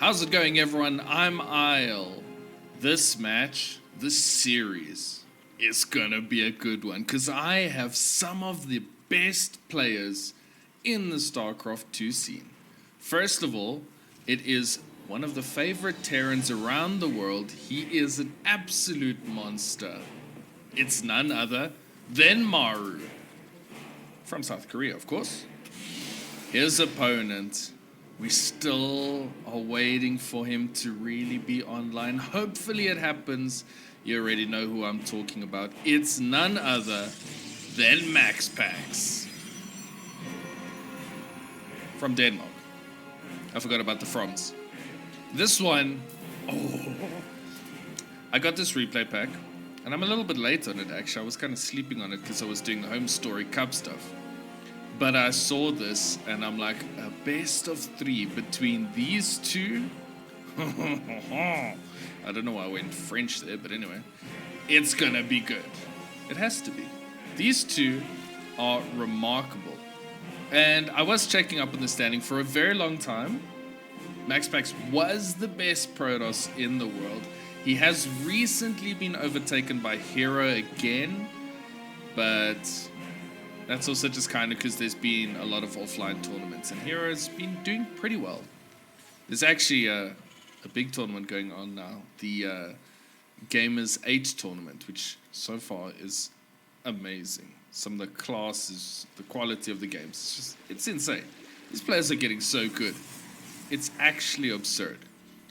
How's it going, everyone? I'm Isle. This series, is gonna be a good one because I have some of the best players in the StarCraft 2 scene. First of all, it is one of the favorite Terrans around the world. He is an absolute monster. It's none other than Maru. From South Korea, of course. His opponent, we still are waiting for him to really be online. Hopefully it happens. You already know who I'm talking about. It's none other than MaxPax from Denmark. I forgot about the froms. This one, I got this replay pack, and I'm a little bit late on it actually. I was kind of sleeping on it because I was doing the home story cup stuff. But I saw this, and I'm like, a best of 3 between these two? I don't know why I went French there, but anyway. It's gonna be good. It has to be. These two are remarkable. And I was checking up on the standing for a very long time. MaxPax was the best Protoss in the world. He has recently been overtaken by Hero again, but that's also just kind of because there's been a lot of offline tournaments, and Hero's been doing pretty well. There's actually a big tournament going on now, the Gamers 8 tournament, which so far is amazing. Some of the classes, the quality of the games, it's insane. These players are getting so good. It's actually absurd.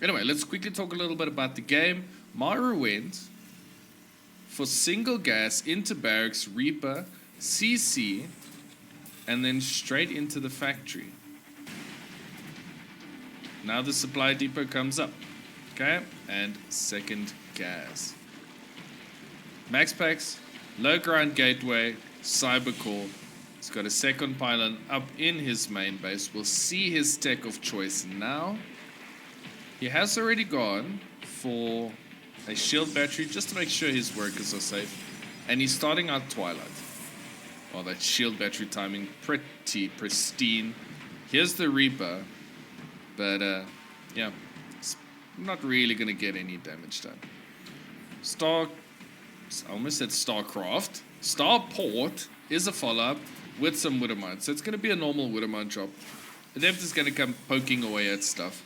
Anyway, let's quickly talk a little bit about the game. Maru went for single gas into barracks, Reaper, CC, and then straight into the factory. Now the supply depot comes up. Okay, and second gas. MaxPax, low ground gateway, cybercore. He's got a second pylon up in his main base. We'll see his tech of choice now. He has already gone for a shield battery just to make sure his workers are safe. And he's starting out Twilight. Oh, that shield battery timing, pretty pristine. Here's the Reaper, but yeah, it's not really gonna get any damage done. I almost said StarCraft. Starport is a follow-up with some Widowmine, so it's gonna be a normal Widowmine drop. Adept is gonna come poking away at stuff,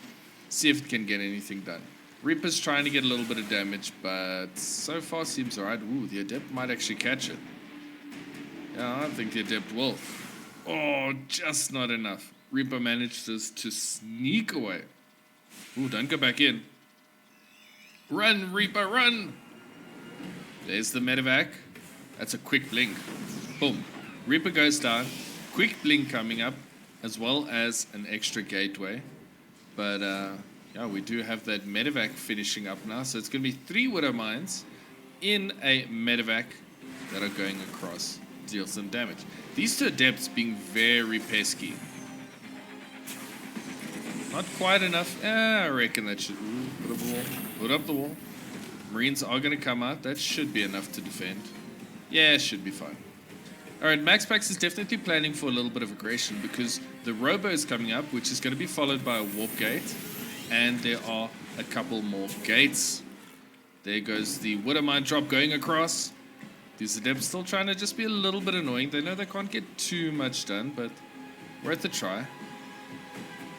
see if it can get anything done. Reaper's trying to get a little bit of damage, but so far seems alright. Ooh, the Adept might actually catch it. Yeah, I don't think the Adept will. Oh, just not enough. Reaper manages to sneak away. Ooh, don't go back in. Run, Reaper, run! There's the medevac. That's a quick blink. Boom. Reaper goes down. Quick blink coming up, as well as an extra gateway. But, yeah, we do have that medevac finishing up now. So it's going to be 3 Widow Mines in a medevac that are going across. Deal some damage. These two Adepts being very pesky. Not quite enough. I reckon that should... Ooh, put up the wall. Put up the wall. Marines are going to come out. That should be enough to defend. Yeah, it should be fine. Alright, MaxPax is definitely planning for a little bit of aggression because the Robo is coming up, which is going to be followed by a Warp Gate. And there are a couple more gates. There goes the Widowmine drop going across. These Adepts still trying to just be a little bit annoying. They know they can't get too much done, but worth a try.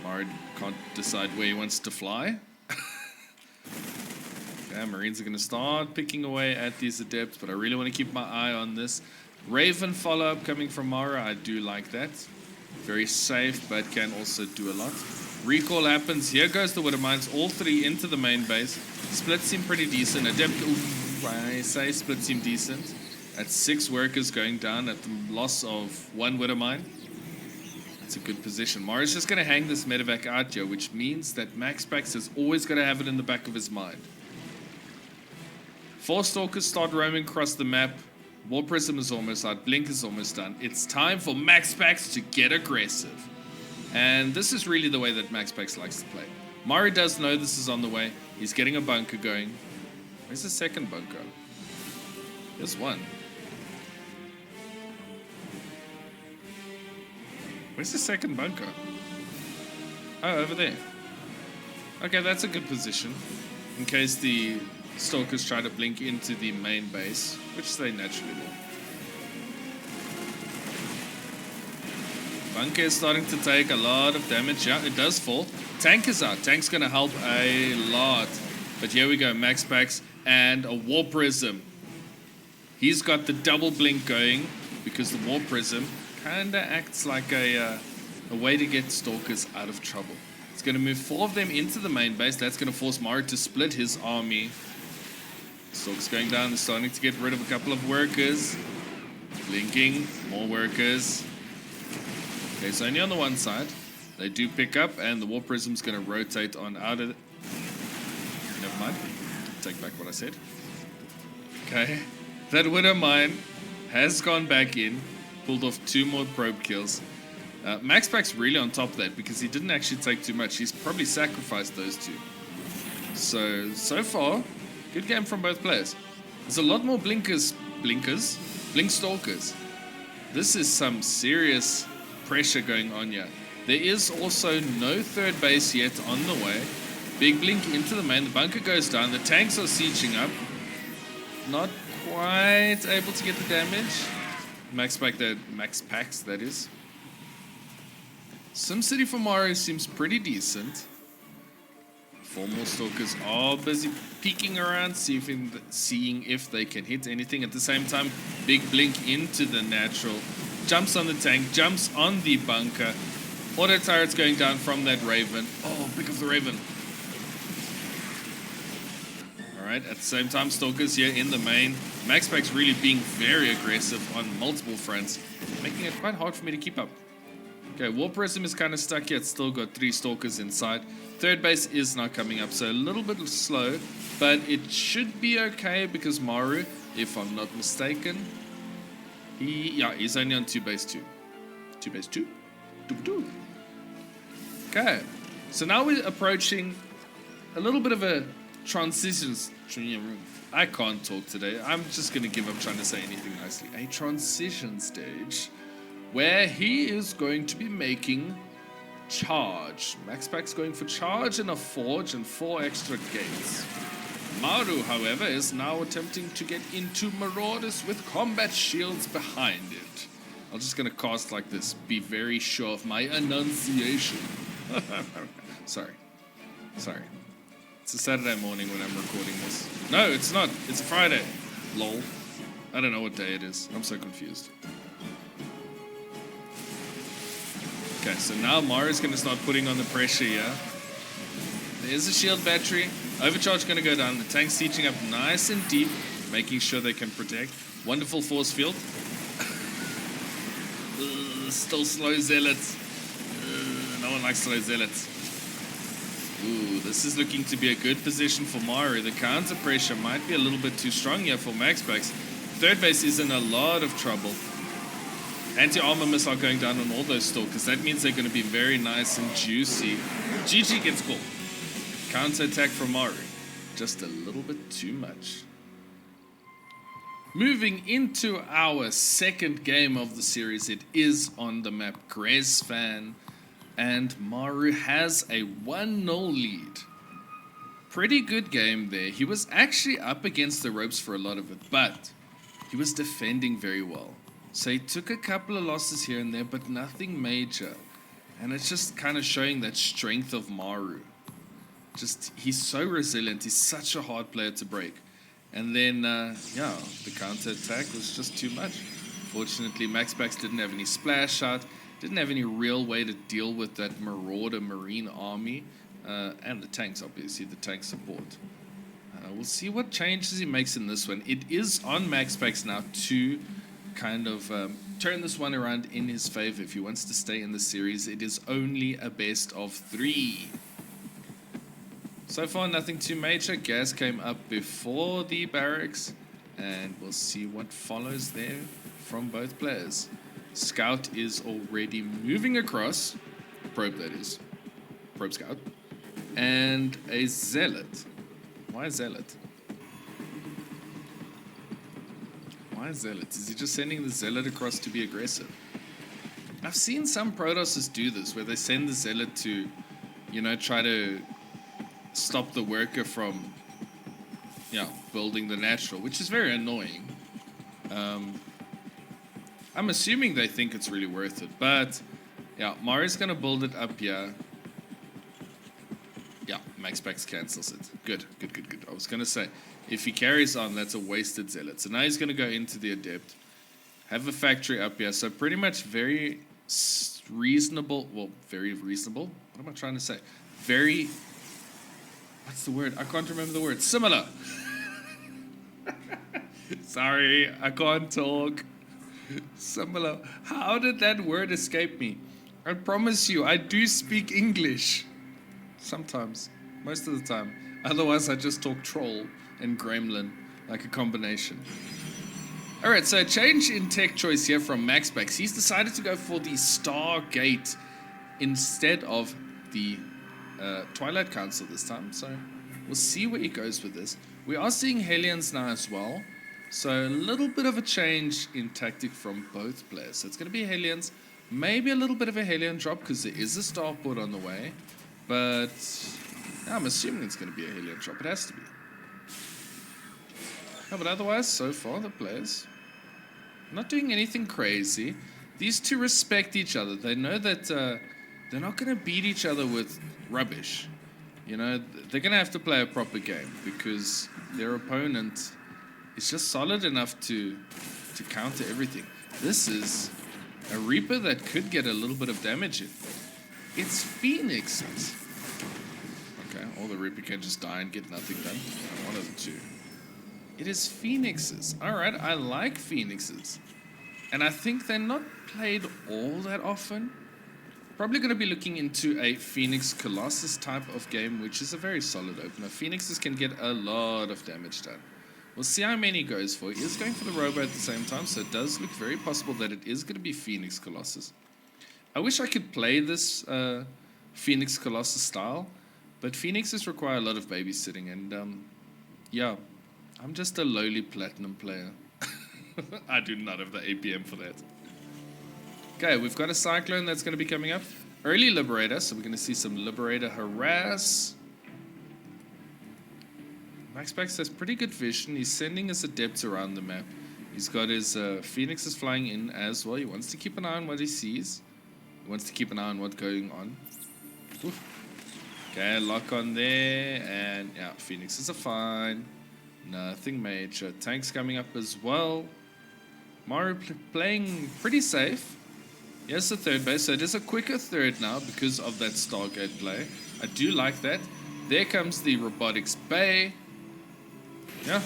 Maru can't decide where he wants to fly. Okay, Marines are going to start picking away at these Adepts, but I really want to keep my eye on this. Raven follow-up coming from Maru. I do like that. Very safe, but can also do a lot. Recall happens. Here goes the Widowmines. All 3 into the main base. Splits seem pretty decent. Adept, I say splits seem decent. That's 6 workers going down at the loss of 1 Widowmine. That's a good position. Maru's just going to hang this medevac out here, which means that MaxPax has always got to have it in the back of his mind. 4 Stalkers start roaming across the map. War Prism is almost out. Blink is almost done. It's time for MaxPax to get aggressive. And this is really the way that MaxPax likes to play. Maru does know this is on the way. He's getting a bunker going. Where's the second bunker? There's one. Where's the second bunker? Oh, over there. Okay, that's a good position. In case the Stalkers try to blink into the main base, which they naturally will. Bunker is starting to take a lot of damage. Yeah, it does fall. Tank is out. Tank's going to help a lot. But here we go. MaxPax and a War Prism. He's got the double blink going because the War Prism kind of acts like a way to get Stalkers out of trouble. It's going to move 4 of them into the main base. That's going to force Maru to split his army. Stalkers going down. They're starting to get rid of a couple of workers. Blinking. More workers. Okay, so only on the one side. They do pick up, and the War Prism's going to rotate on out of it. Never mind. Take back what I said. Okay. That Widow Mine has gone back in. Pulled off 2 more probe kills. MaxPax really on top of that because he didn't actually take too much. He's probably sacrificed those 2. So far, good game from both players. There's a lot more blink stalkers. This is some serious pressure going on here. There is also no third base yet on the way. Big blink into the main. The bunker goes down. The tanks are sieging up. Not quite able to get the damage. MaxPax, that is. SimCity for Maru seems pretty decent. 4 more stalkers are busy peeking around, seeing if they can hit anything. At the same time, big blink into the natural. Jumps on the tank, jumps on the bunker. Auto turrets going down from that Raven. Oh, pick up the Raven. Alright, at the same time, Stalkers here in the main. MaxPax really being very aggressive on multiple fronts, making it quite hard for me to keep up. Okay, War Prism is kind of stuck here. It's still got 3 Stalkers inside. Third base is not coming up, so a little bit slow, but it should be okay because Maru, if I'm not mistaken, he's only on 2 base 2. 2 base 2? Okay, so now we're approaching a little bit of a transition. I can't talk today. I'm just going to give up trying to say anything nicely. A transition stage where he is going to be making charge. MaxPax going for charge and a forge and 4 extra gates. Maru, however, is now attempting to get into Marauders with combat shields behind it. I'm just going to cast like this. Be very sure of my enunciation. Sorry. It's a Saturday morning when I'm recording this. No, it's not. It's a Friday. Lol. I don't know what day it is. I'm so confused. Okay, so now Maru's going to start putting on the pressure here. There's a shield battery. Overcharge going to go down. The tank's sieging up nice and deep, making sure they can protect. Wonderful force field. Still slow zealots. No one likes slow zealots. Ooh, this is looking to be a good position for Maru. The counter pressure might be a little bit too strong here for MaxPax. Third base is in a lot of trouble. Anti-armor missile going down on all those stalkers. That means they're going to be very nice and juicy. GG gets called. Counter attack from Maru. Just a little bit too much. Moving into our second game of the series. It is on the map Gresfan. And Maru has a 1-0 lead. Pretty good game there. He was actually up against the ropes for a lot of it, but he was defending very well. So he took a couple of losses here and there, but nothing major. And it's just kind of showing that strength of Maru. He's so resilient. He's such a hard player to break. And then, the counter attack was just too much. Fortunately, MaxPax didn't have any splash shot. Didn't have any real way to deal with that Marauder Marine army. And the tanks, obviously, the tank support. We'll see what changes he makes in this one. It is on MaxPax now to kind of turn this one around in his favor. If he wants to stay in the series, it is only a best of 3. So far, nothing too major. Gas came up before the barracks, and we'll see what follows there from both players. Scout is already moving across. Probe, that is. Probe Scout. And a Zealot. Why Zealot? Why Zealot? Is he just sending the Zealot across to be aggressive? I've seen some Protosses do this, where they send the Zealot to, try to stop the worker from, building the natural, which is very annoying. I'm assuming they think it's really worth it, but yeah, Maru's gonna build it up here. Yeah, MaxPax cancels it. Good. I was gonna say, if he carries on, that's a wasted zealot. So now he's gonna go into the adept, have a factory up here. So pretty much very reasonable. Well, very reasonable. What am I trying to say? Very. What's the word? I can't remember the word. Similar. Sorry, I can't talk. Similar. How did that word escape me? I promise you, I do speak English. Sometimes. Most of the time. Otherwise, I just talk troll and gremlin, like a combination. Alright, so a change in tech choice here from MaxPax. He's decided to go for the Stargate instead of the Twilight Council this time. So we'll see where he goes with this. We are seeing Hellions now as well. So a little bit of a change in tactic from both players. So it's going to be Hellions. Maybe a little bit of a Hellion drop because there is a starport on the way. But I'm assuming it's going to be a Hellion drop. It has to be. No, but otherwise, so far, the players not doing anything crazy. These two respect each other. They know that they're not going to beat each other with rubbish. You know, they're going to have to play a proper game because their opponent is just solid enough to counter everything. This is a Reaper that could get a little bit of damage in. It's Phoenixes. Okay, or the Reaper can just die and get nothing done. One of the two. It is Phoenixes. Alright, I like Phoenixes. And I think they're not played all that often. Probably going to be looking into a Phoenix Colossus type of game, which is a very solid opener. Phoenixes can get a lot of damage done. We'll see how many he goes for. He is going for the Robo at the same time, so it does look very possible that it is going to be Phoenix Colossus. I wish I could play this Phoenix Colossus style, but Phoenixes require a lot of babysitting, and yeah, I'm just a lowly platinum player. I do not have the APM for that. Okay, we've got a Cyclone that's going to be coming up. Early Liberator, so we're going to see some Liberator harass. MaxPax has pretty good vision. He's sending his adepts around the map. He's got his Phoenixes flying in as well. He wants to keep an eye on what he sees. He wants to keep an eye on what's going on. Oof. Okay, lock on there. And yeah, Phoenixes are fine. Nothing major. Tanks coming up as well. Maru playing pretty safe. Here's the third base. So it is a quicker third now because of that Stargate play. I do like that. There comes the Robotics Bay. Yeah.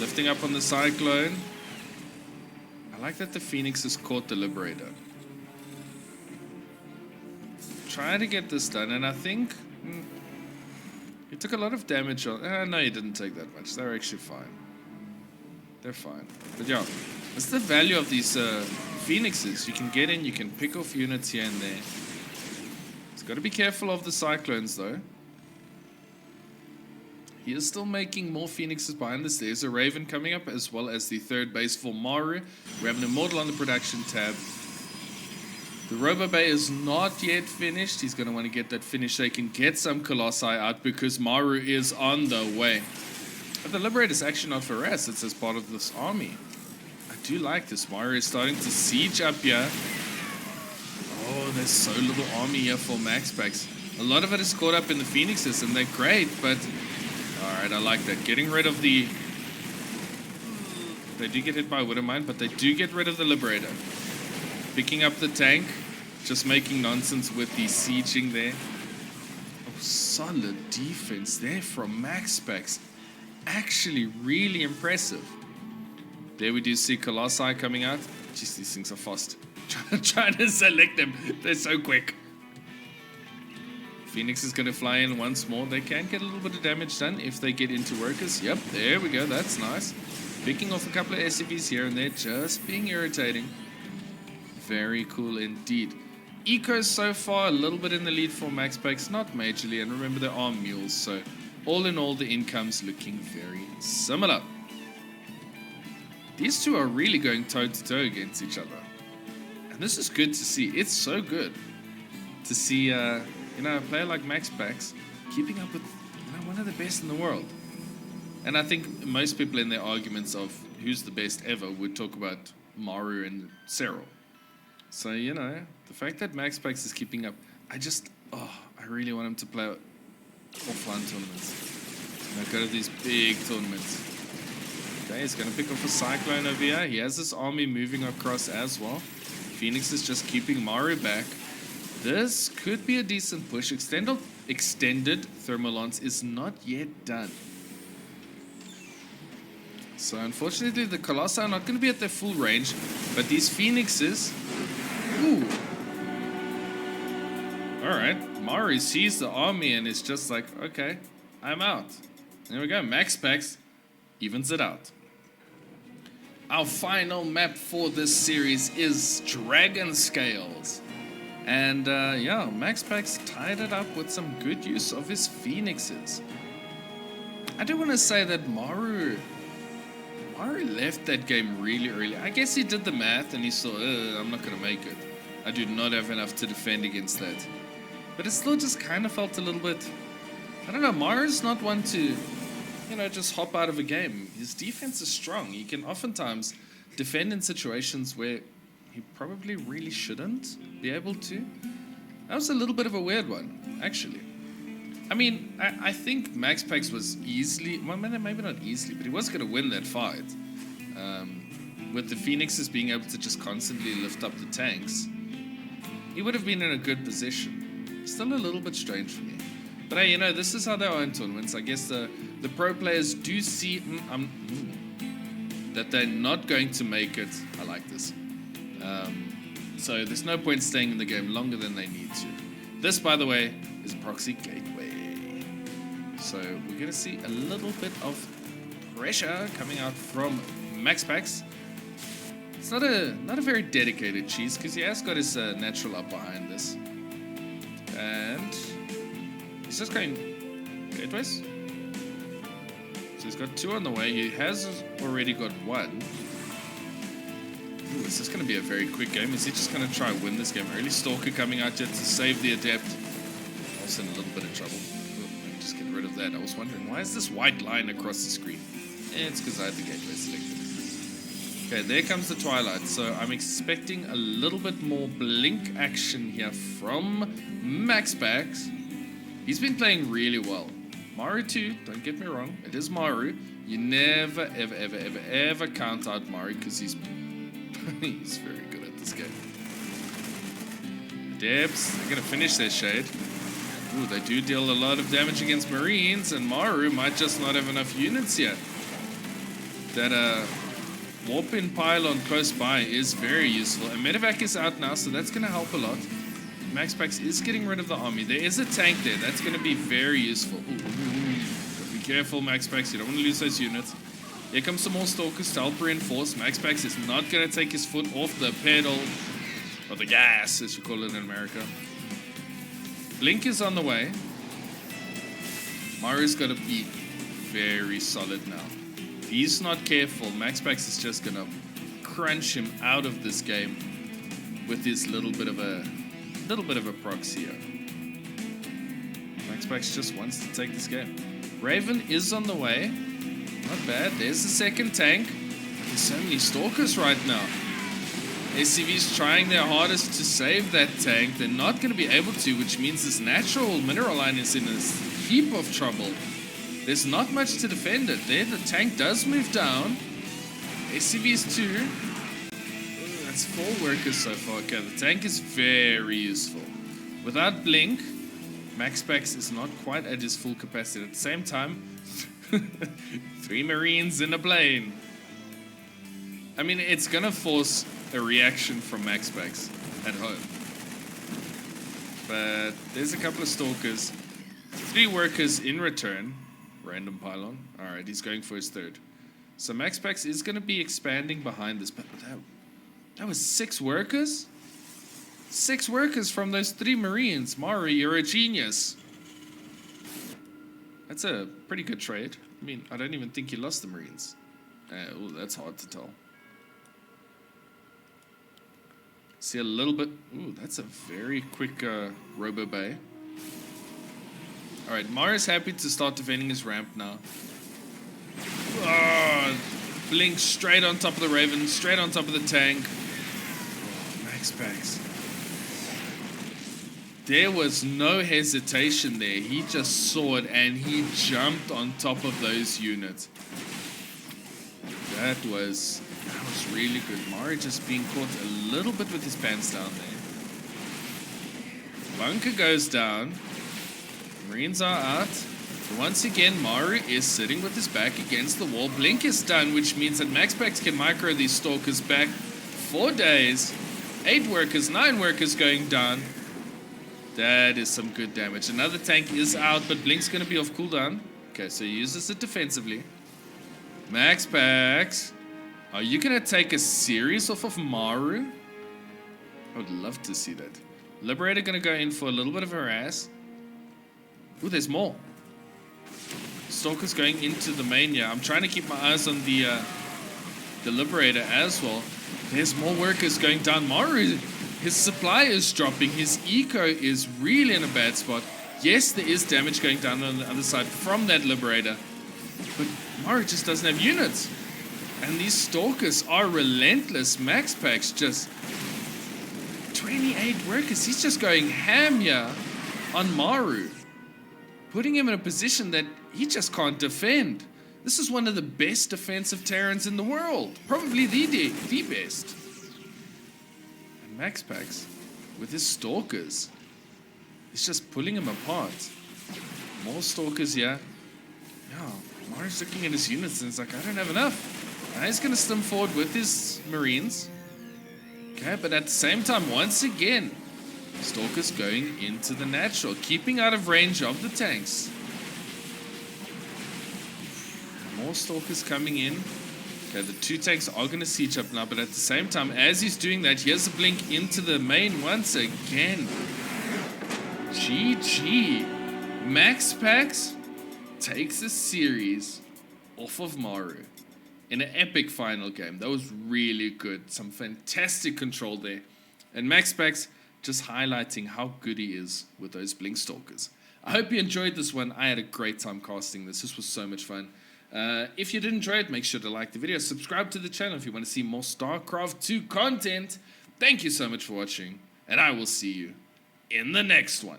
Lifting up on the Cyclone. I like that the Phoenix has caught the Liberator. Try to get this done, and I think he took a lot of damage on. No, he didn't take that much. They're actually fine. They're fine. But yeah, that's the value of these Phoenixes. You can get in, you can pick off units here and there. It's got to be careful of the Cyclones, though. He is still making more Phoenixes behind the stairs. A Raven coming up, as well as the third base for Maru. We have an Immortal on the production tab. The Robo Bay is not yet finished. He's going to want to get that finished so he can get some Colossi out because Maru is on the way. But the Liberator's actually not for rest. It's as part of this army. I do like this. Maru is starting to siege up here. Oh, there's so little army here for MaxPax. A lot of it is caught up in the Phoenixes, and they're great, but... Alright, I like that. Getting rid of the... They do get hit by Widowmine, but they do get rid of the Liberator. Picking up the tank. Just making nonsense with the sieging there. Oh, solid defense there from MaxPax. Actually, really impressive. There we do see Colossi coming out. Jeez, these things are fast. Trying to select them. They're so quick. Phoenix is going to fly in once more. They can get a little bit of damage done if they get into workers. Yep, there we go. That's nice. Picking off a couple of SCVs here and there, just being irritating. Very cool indeed. Eco so far a little bit in the lead for MaxPax, not majorly. And remember, there are mules, so all in all, the income's looking very similar. These two are really going toe-to-toe against each other. And this is good to see. It's so good to see... You know, a player like MaxPax keeping up with one of the best in the world. And I think most people in their arguments of who's the best ever would talk about Maru and Cyril. So, you know, the fact that MaxPax is keeping up, I really want him to play offline tournaments. Go to these big tournaments. Okay, he's going to pick off a Cyclone over here. He has this army moving across as well. Phoenix is just keeping Maru back. This could be a decent push. Extended Thermalance is not yet done. So unfortunately, the Colossi are not going to be at their full range, but these Phoenixes... Ooh. Alright, Maru sees the army and is just like, okay, I'm out. There we go, MaxPax evens it out. Our final map for this series is Dragon Scales. And yeah, MaxPax tied it up with some good use of his Phoenixes. I do want to say that Maru left that game really early. I guess he did the math and he saw, I'm not going to make it. I do not have enough to defend against that. But it still just kind of felt a little bit... I don't know, Maru's not one to, you know, just hop out of a game. His defense is strong. He can oftentimes defend in situations where he probably really shouldn't be able to. That was a little bit of a weird one, actually. I mean, I think MaxPax was easily, well, maybe not easily, but he was going to win that fight. With the Phoenixes being able to just constantly lift up the tanks, he would have been in a good position. Still a little bit strange for me. But hey, you know, this is how they are in tournaments. I guess the pro players do see that they're not going to make it. I like this. So there's no point staying in the game longer than they need to. This, by the way, is Proxy Gateway. So we're going to see a little bit of pressure coming out from MaxPax. It's not a very dedicated cheese because he has got his natural up behind this. And he's just going gateways. So he's got 2 on the way. He has already got 1. Ooh, is this going to be a very quick game? Is he just going to try and win this game early? Stalker coming out here to save the Adept. Also in a little bit of trouble. Let me just get rid of that. I was wondering, why is this white line across the screen? It's because I had the gateway selected. Okay, there comes the Twilight. So I'm expecting a little bit more blink action here from MaxPax. He's been playing really well. Maru too, don't get me wrong. It is Maru. You never, ever count out Maru because he's very good at this game. Debs, they're going to finish their shade. Ooh, they do deal a lot of damage against Marines, and Maru might just not have enough units yet. That warp-in pylon close by is very useful. And Medevac is out now, so that's going to help a lot. MaxPax is getting rid of the army. There is a tank there. That's going to be very useful. Ooh. Be careful, MaxPax. You don't want to lose those units. Here comes some more Stalkers to help reinforce. MaxPax is not going to take his foot off the pedal, or the gas, as you call it in America. Blink is on the way. Maru's got to be very solid now. If he's not careful, MaxPax is just going to crunch him out of this game with his little bit of a proxy here. MaxPax just wants to take this game. Raven is on the way. Not bad. There's the second tank. There's so many Stalkers right now. SCV's trying their hardest to save that tank. They're not going to be able to, which means this natural mineral line is in a heap of trouble. There's not much to defend it. There, the tank does move down. SCV's 2. Ooh, that's 4 workers so far. Okay, the tank is very useful. Without Blink, MaxPax is not quite at his full capacity. At the same time, 3 Marines in a plane. I mean, it's going to force a reaction from MaxPax at home. But there's a couple of Stalkers. 3 workers in return. Random pylon. Alright, he's going for his 3rd. So MaxPax is going to be expanding behind this. But that was 6 workers? 6 workers from those 3 Marines. Maru, you're a genius. That's a pretty good trade. I mean, I don't even think he lost the Marines. Ooh, that's hard to tell. See a little bit. Ooh, that's a very quick Robo Bay. Alright, Maru's happy to start defending his ramp now. Oh, Blink straight on top of the Raven, straight on top of the tank. Oh, MaxPax. There was no hesitation there. He just saw it and he jumped on top of those units. That was really good. Maru just being caught a little bit with his pants down there. Bunker goes down. Marines are out. But once again, Maru is sitting with his back against the wall. Blink is done, which means that MaxPax can micro these stalkers back 4 days. 8 workers, 9 workers going down. That is some good damage. Another tank is out, but Blink's going to be off cooldown. Okay, so he uses it defensively. MaxPax, are you going to take a series off of Maru? I would love to see that. Liberator going to go in for a little bit of harass. Ooh, there's more. Stalker's going into the main. Yeah, I'm trying to keep my eyes on the Liberator as well. There's more workers going down. Maru, his supply is dropping. His eco is really in a bad spot. Yes, there is damage going down on the other side from that Liberator. But Maru just doesn't have units. And these Stalkers are relentless. MaxPax just 28 workers. He's just going ham here on Maru, putting him in a position that he just can't defend. This is one of the best defensive Terrans in the world. Probably the best. And MaxPax, with his Stalkers, is just pulling him apart. More Stalkers here. Yeah, Maru's looking at his units and it's like, I don't have enough. Now he's going to slim forward with his Marines. Okay, but at the same time, once again, Stalkers going into the natural, keeping out of range of the tanks. More Stalkers coming in. Okay, the 2 tanks are going to siege up now, but at the same time, as he's doing that, here's a Blink into the main once again. GG. MaxPax takes a series off of Maru in an epic final game. That was really good. Some fantastic control there. And MaxPax just highlighting how good he is with those Blink Stalkers. I hope you enjoyed this one. I had a great time casting this. This was so much fun. If you did enjoy it, make sure to like the video. Subscribe to the channel if you want to see more StarCraft 2 content. Thank you so much for watching, and I will see you in the next one.